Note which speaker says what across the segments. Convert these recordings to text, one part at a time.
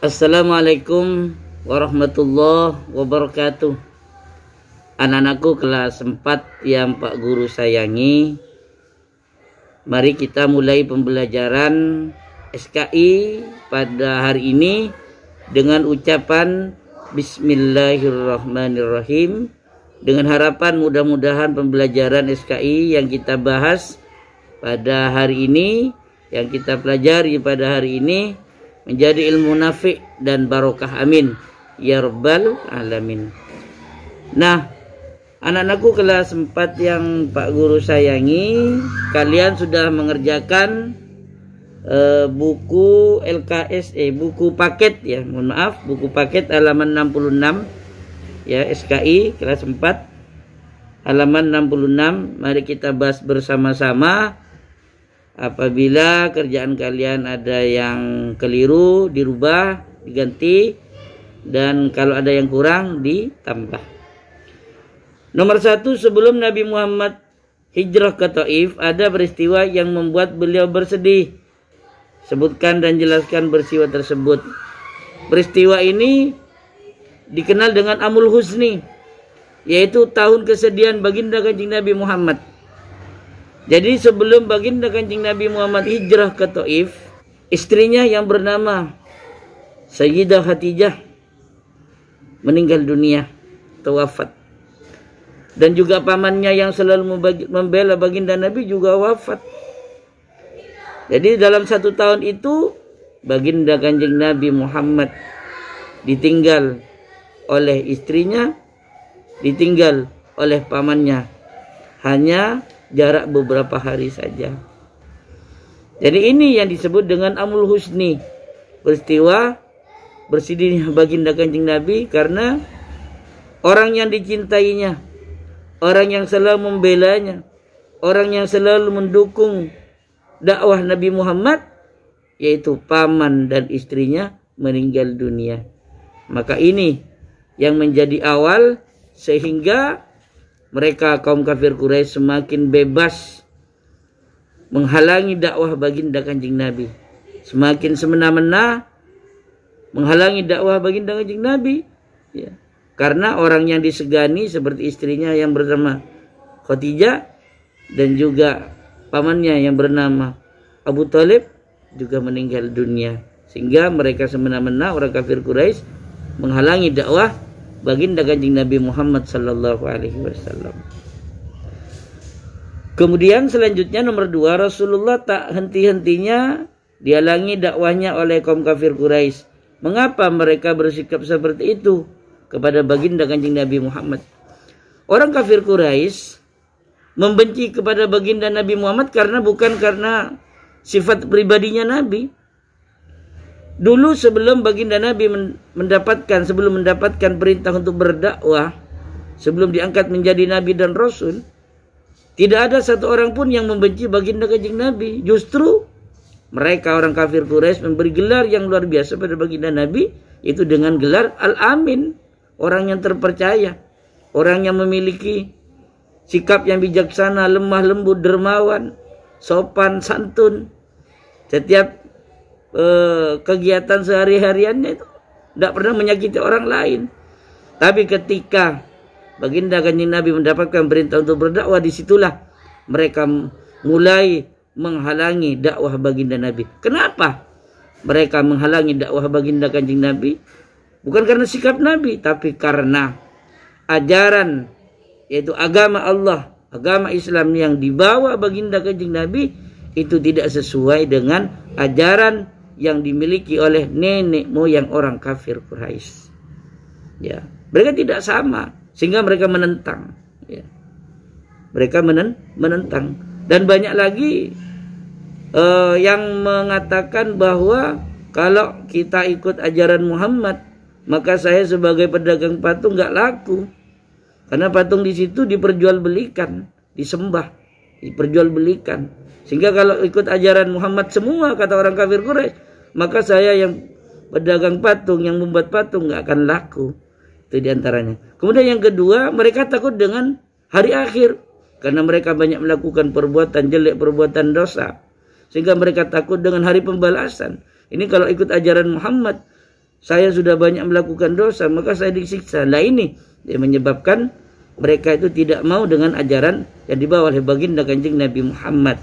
Speaker 1: Assalamualaikum warahmatullahi wabarakatuh. Anak-anakku kelas 4 yang Pak Guru sayangi, mari kita mulai pembelajaran SKI pada hari ini dengan ucapan Bismillahirrahmanirrahim, dengan harapan mudah-mudahan pembelajaran SKI yang kita bahas pada hari ini, yang kita pelajari pada hari ini, menjadi ilmu nafi' dan barokah, amin ya rabbal alamin. Nah, anak-anakku kelas 4 yang Pak Guru sayangi, kalian sudah mengerjakan buku LKS, buku paket ya, mohon maaf, buku paket halaman 66 ya, SKI kelas 4 halaman 66. Mari kita bahas bersama-sama. Apabila kerjaan kalian ada yang keliru, dirubah, diganti, dan kalau ada yang kurang, ditambah. Nomor 1, sebelum Nabi Muhammad hijrah ke Taif, ada peristiwa yang membuat beliau bersedih. Sebutkan dan jelaskan peristiwa tersebut. Peristiwa ini dikenal dengan Amul Husni, yaitu tahun kesedihan baginda Kanjeng Nabi Muhammad. Jadi sebelum baginda Kanjeng Nabi Muhammad hijrah ke Taif, istrinya yang bernama Sayyidah Khadijah meninggal dunia atau wafat. Dan juga pamannya yang selalu membela baginda Nabi juga wafat. Jadi dalam 1 tahun itu baginda Kanjeng Nabi Muhammad ditinggal oleh istrinya, ditinggal oleh pamannya, hanya jarak beberapa hari saja. Jadi ini yang disebut dengan Amul Husni, peristiwa bersedihnya baginda Kanjeng Nabi karena orang yang dicintainya, orang yang selalu membelanya, orang yang selalu mendukung dakwah Nabi Muhammad, yaitu paman dan istrinya, meninggal dunia. Maka ini yang menjadi awal sehingga mereka kaum kafir Quraisy semakin bebas menghalangi dakwah baginda Kanjeng Nabi, semakin semena-mena menghalangi dakwah baginda Kanjeng Nabi ya. Karena orang yang disegani seperti istrinya yang bernama Khadijah dan juga pamannya yang bernama Abu Thalib juga meninggal dunia, sehingga mereka semena-mena orang kafir Quraisy menghalangi dakwah baginda Kanjeng Nabi Muhammad sallallahu alaihi wasallam. Kemudian selanjutnya nomor 2, Rasulullah tak henti-hentinya dihalangi dakwahnya oleh kaum kafir Quraisy. Mengapa mereka bersikap seperti itu kepada baginda Kanjeng Nabi Muhammad? Orang kafir Quraisy membenci kepada baginda Nabi Muhammad bukan karena sifat pribadinya Nabi. Dulu sebelum baginda Nabi sebelum mendapatkan perintah untuk berdakwah, sebelum diangkat menjadi Nabi dan Rasul, tidak ada satu orang pun yang membenci baginda Kanjeng Nabi. Justru mereka orang kafir Quraisy memberi gelar yang luar biasa pada baginda Nabi, itu dengan gelar Al-Amin, orang yang terpercaya, orang yang memiliki sikap yang bijaksana, lemah lembut, dermawan, sopan, santun. Setiap kegiatan sehari-hariannya itu tidak pernah menyakiti orang lain. Tapi ketika baginda Kanjeng Nabi mendapatkan perintah untuk berdakwah, disitulah mereka mulai menghalangi dakwah baginda Nabi. Kenapa mereka menghalangi dakwah baginda Kanjeng Nabi? Bukan karena sikap Nabi, tapi karena ajaran, yaitu agama Allah, agama Islam yang dibawa baginda Kanjeng Nabi itu tidak sesuai dengan ajaran yang dimiliki oleh nenek moyang orang kafir Quraisy. Ya, mereka tidak sama, sehingga mereka menentang. Ya. Mereka menentang. Dan banyak lagi yang mengatakan bahwa kalau kita ikut ajaran Muhammad, maka saya sebagai pedagang patung nggak laku, karena patung di situ diperjualbelikan, disembah, diperjualbelikan. Sehingga kalau ikut ajaran Muhammad semua, kata orang kafir Quraisy, maka saya yang pedagang patung, yang membuat patung, nggak akan laku. Itu diantaranya. Kemudian yang kedua, mereka takut dengan hari akhir, karena mereka banyak melakukan perbuatan jelek, perbuatan dosa, sehingga mereka takut dengan hari pembalasan. Ini kalau ikut ajaran Muhammad, saya sudah banyak melakukan dosa, maka saya disiksa. Lah ini yang menyebabkan mereka itu tidak mau dengan ajaran yang dibawa oleh baginda Kanjeng Nabi Muhammad.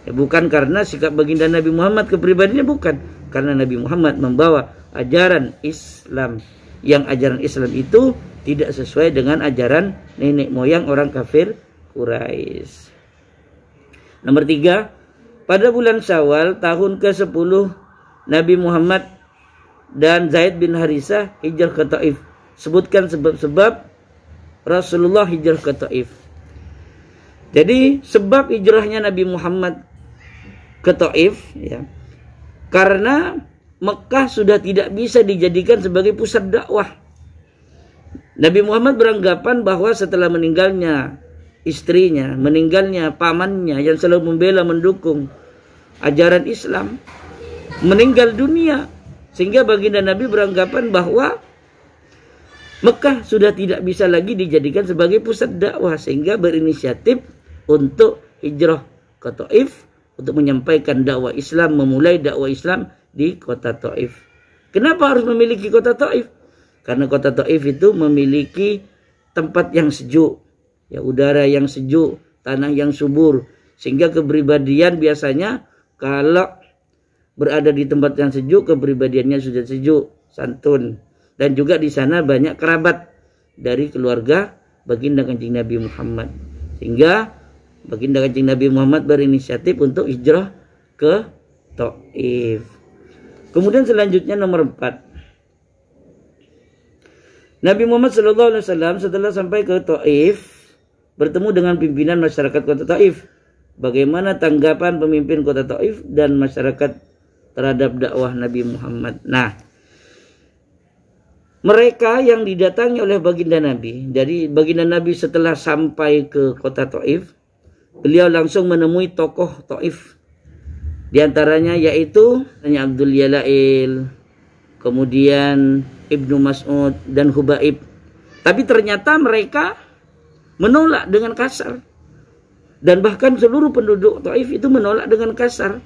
Speaker 1: Ya, bukan karena sikap baginda Nabi Muhammad kepribadiannya, bukan. Karena Nabi Muhammad membawa ajaran Islam. Yang ajaran Islam itu tidak sesuai dengan ajaran nenek moyang orang kafir Quraisy. Nomor 3, pada bulan Syawal tahun ke-10 Nabi Muhammad dan Zaid bin Harisah hijrah ke Taif. Sebutkan sebab-sebab Rasulullah hijrah ke Taif. Jadi sebab hijrahnya Nabi Muhammad ke Taif, ya, karena Mekah sudah tidak bisa dijadikan sebagai pusat dakwah. Nabi Muhammad beranggapan bahwa setelah meninggalnya istrinya, meninggalnya pamannya yang selalu membela mendukung ajaran Islam, meninggal dunia, sehingga baginda Nabi beranggapan bahwa Mekah sudah tidak bisa lagi dijadikan sebagai pusat dakwah, sehingga berinisiatif untuk hijrah ke Taif untuk menyampaikan dakwah Islam, memulai dakwah Islam di kota Taif. Kenapa harus memiliki kota Taif? Karena kota Taif itu memiliki tempat yang sejuk, ya, udara yang sejuk, tanah yang subur, sehingga kepribadian biasanya kalau berada di tempat yang sejuk, kepribadiannya sudah sejuk, santun. Dan juga di sana banyak kerabat dari keluarga baginda Kanjeng Nabi Muhammad. Sehingga baginda Kanjeng Nabi Muhammad berinisiatif untuk hijrah ke Taif. Kemudian selanjutnya nomor 4. Nabi Muhammad SAW setelah sampai ke Taif bertemu dengan pimpinan masyarakat kota Taif. Bagaimana tanggapan pemimpin kota Taif dan masyarakat terhadap dakwah Nabi Muhammad? Nah, mereka yang didatangi oleh baginda Nabi, jadi baginda Nabi setelah sampai ke kota Taif, beliau langsung menemui tokoh Taif. Di antaranya yaitu Abdul Yalail, kemudian Ibnu Mas'ud dan Hubaib. Tapi ternyata mereka menolak dengan kasar. Dan bahkan seluruh penduduk Taif itu menolak dengan kasar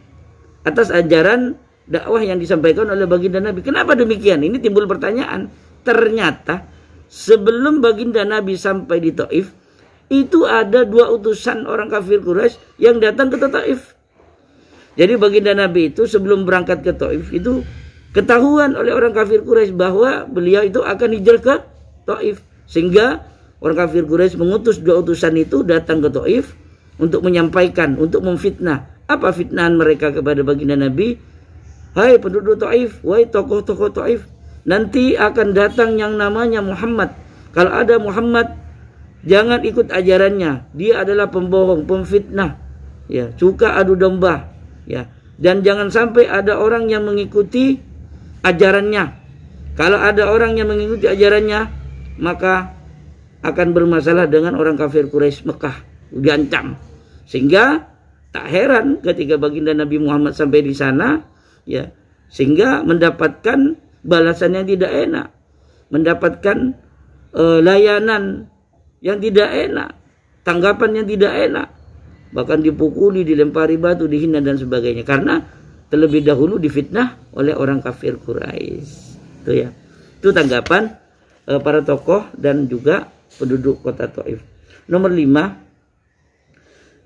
Speaker 1: atas ajaran dakwah yang disampaikan oleh baginda Nabi. Kenapa demikian? Ini timbul pertanyaan. Ternyata sebelum baginda Nabi sampai di Taif, itu ada 2 utusan orang kafir Quraisy yang datang ke Taif. Jadi baginda Nabi itu sebelum berangkat ke Taif itu ketahuan oleh orang kafir Quraisy bahwa beliau itu akan hijrah ke Taif. Sehingga orang kafir Quraisy mengutus 2 utusan itu datang ke Taif untuk menyampaikan, untuk memfitnah. Apa fitnahan mereka kepada baginda Nabi? Hai penduduk Taif, wahai tokoh-tokoh Taif, nanti akan datang yang namanya Muhammad. Kalau ada Muhammad, jangan ikut ajarannya. Dia adalah pembohong, pemfitnah, ya, suka adu domba, ya. Dan jangan sampai ada orang yang mengikuti ajarannya. Kalau ada orang yang mengikuti ajarannya, maka akan bermasalah dengan orang kafir Quraisy Mekah, diancam. Sehingga tak heran ketika baginda Nabi Muhammad sampai di sana, ya, sehingga mendapatkan balasan yang tidak enak, mendapatkan layanan yang tidak enak, tanggapan yang tidak enak, bahkan dipukuli, dilempari batu, dihina dan sebagainya, karena terlebih dahulu difitnah oleh orang kafir Quraisy. Itu ya, itu tanggapan para tokoh dan juga penduduk kota Taif. Nomor 5,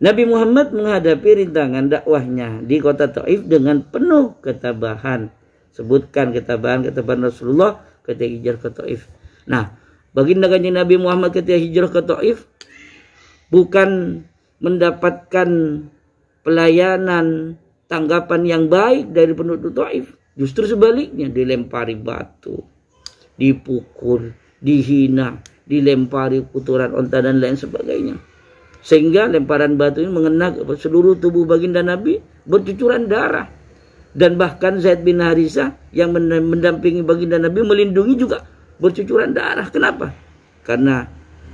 Speaker 1: Nabi Muhammad menghadapi rintangan dakwahnya di kota Taif dengan penuh ketabahan. Sebutkan ketabahan Rasulullah ketika hijrah ke Taif. Nah, baginda Kanjeng Nabi Muhammad ketika hijrah ke Taif bukan mendapatkan pelayanan, tanggapan yang baik dari penduduk Taif. Justru sebaliknya, dilempari batu, dipukul, dihina, dilempari kotoran onta dan lain sebagainya. Sehingga lemparan batu ini mengena seluruh tubuh baginda Nabi, bercucuran darah. Dan bahkan Zaid bin Harisah yang mendampingi baginda Nabi, melindungi, juga bercucuran darah. Kenapa? Karena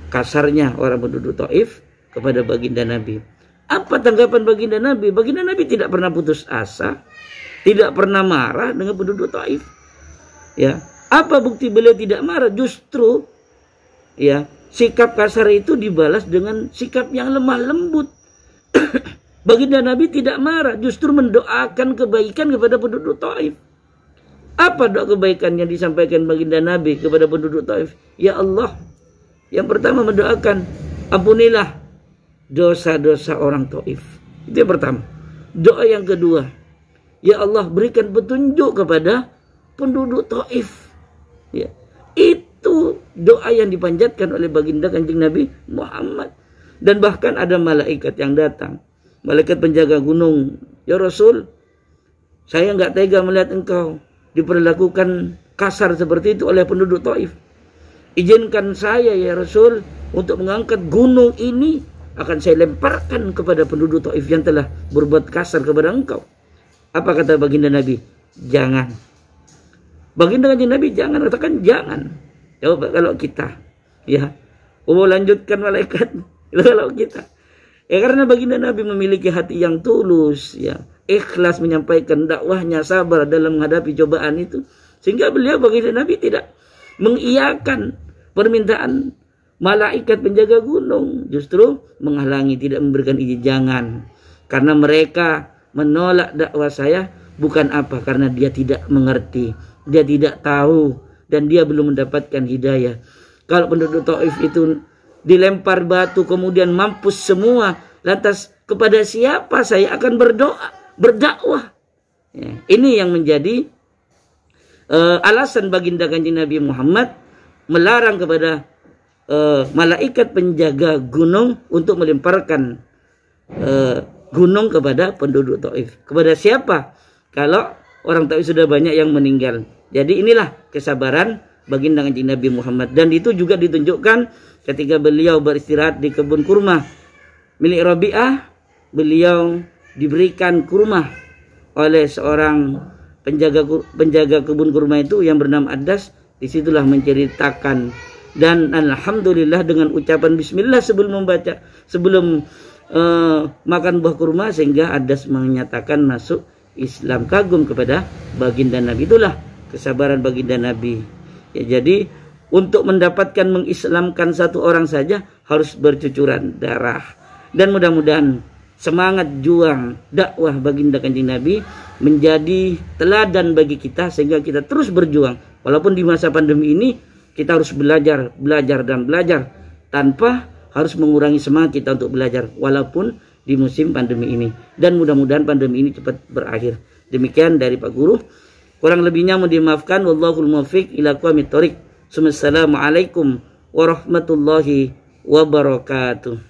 Speaker 1: kasarnya orang penduduk Taif kepada baginda Nabi. Apa tanggapan baginda Nabi? Baginda Nabi tidak pernah putus asa, tidak pernah marah dengan penduduk Taif. Ya, apa bukti beliau tidak marah? Justru, ya, sikap kasar itu dibalas dengan sikap yang lemah lembut. Baginda Nabi tidak marah, justru mendoakan kebaikan kepada penduduk Taif. Apa doa kebaikan yang disampaikan baginda Nabi kepada penduduk Taif? Ya Allah, yang pertama mendoakan, ampunilah dosa-dosa orang Taif. Itu yang pertama. Doa yang kedua, ya Allah, berikan petunjuk kepada penduduk Taif. Ya, itu doa yang dipanjatkan oleh baginda Kanjeng Nabi Muhammad. Dan bahkan ada malaikat yang datang, malaikat penjaga gunung. Ya Rasul, saya nggak tega melihat engkau diperlakukan kasar seperti itu oleh penduduk Taif. Izinkan saya ya Rasul untuk mengangkat gunung ini, akan saya lemparkan kepada penduduk Taif yang telah berbuat kasar kepada engkau. Apa kata baginda Nabi? Jangan. Baginda Nabi jangan, katakan jangan. Coba kalau kita, ya, lanjutkan malaikat. Kalau kita, ya karena baginda Nabi memiliki hati yang tulus, ya, ikhlas menyampaikan dakwahnya, sabar dalam menghadapi cobaan itu, sehingga beliau baginda Nabi tidak mengiyakan permintaan malaikat penjaga gunung, justru menghalangi, tidak memberikan izin. Jangan, karena mereka menolak dakwah saya bukan apa, karena dia tidak mengerti, dia tidak tahu, dan dia belum mendapatkan hidayah. Kalau penduduk Taif itu dilempar batu kemudian mampus semua, lantas kepada siapa saya akan berdakwah? Ya, ini yang menjadi alasan baginda Kanjeng Nabi Muhammad melarang kepada malaikat penjaga gunung untuk melemparkan gunung kepada penduduk Taif. Kepada siapa? Kalau orang Taif sudah banyak yang meninggal. Jadi inilah kesabaran baginda Kanjeng Nabi Muhammad, dan itu juga ditunjukkan ketika beliau beristirahat di kebun kurma milik Rabi'ah. Beliau diberikan kurma oleh seorang penjaga kebun kurma itu yang bernama Adas. Disitulah menceritakan, dan alhamdulillah dengan ucapan bismillah sebelum makan buah kurma, sehingga Adas menyatakan masuk Islam, kagum kepada baginda Nabi. Itulah kesabaran baginda Nabi. Ya, jadi untuk mendapatkan mengislamkan satu orang saja harus bercucuran darah. Dan mudah-mudahan semangat juang dakwah baginda Kanjeng Nabi menjadi teladan bagi kita, sehingga kita terus berjuang. Walaupun di masa pandemi ini kita harus belajar tanpa harus mengurangi semangat kita untuk belajar, walaupun di musim pandemi ini. Dan mudah-mudahan pandemi ini cepat berakhir. Demikian dari Pak Guru. Kurang lebihnya mohon dimaafkan. Wallahul muwaffiq ila aqwamit thoriq. Assalamualaikum warahmatullahi wabarakatuh.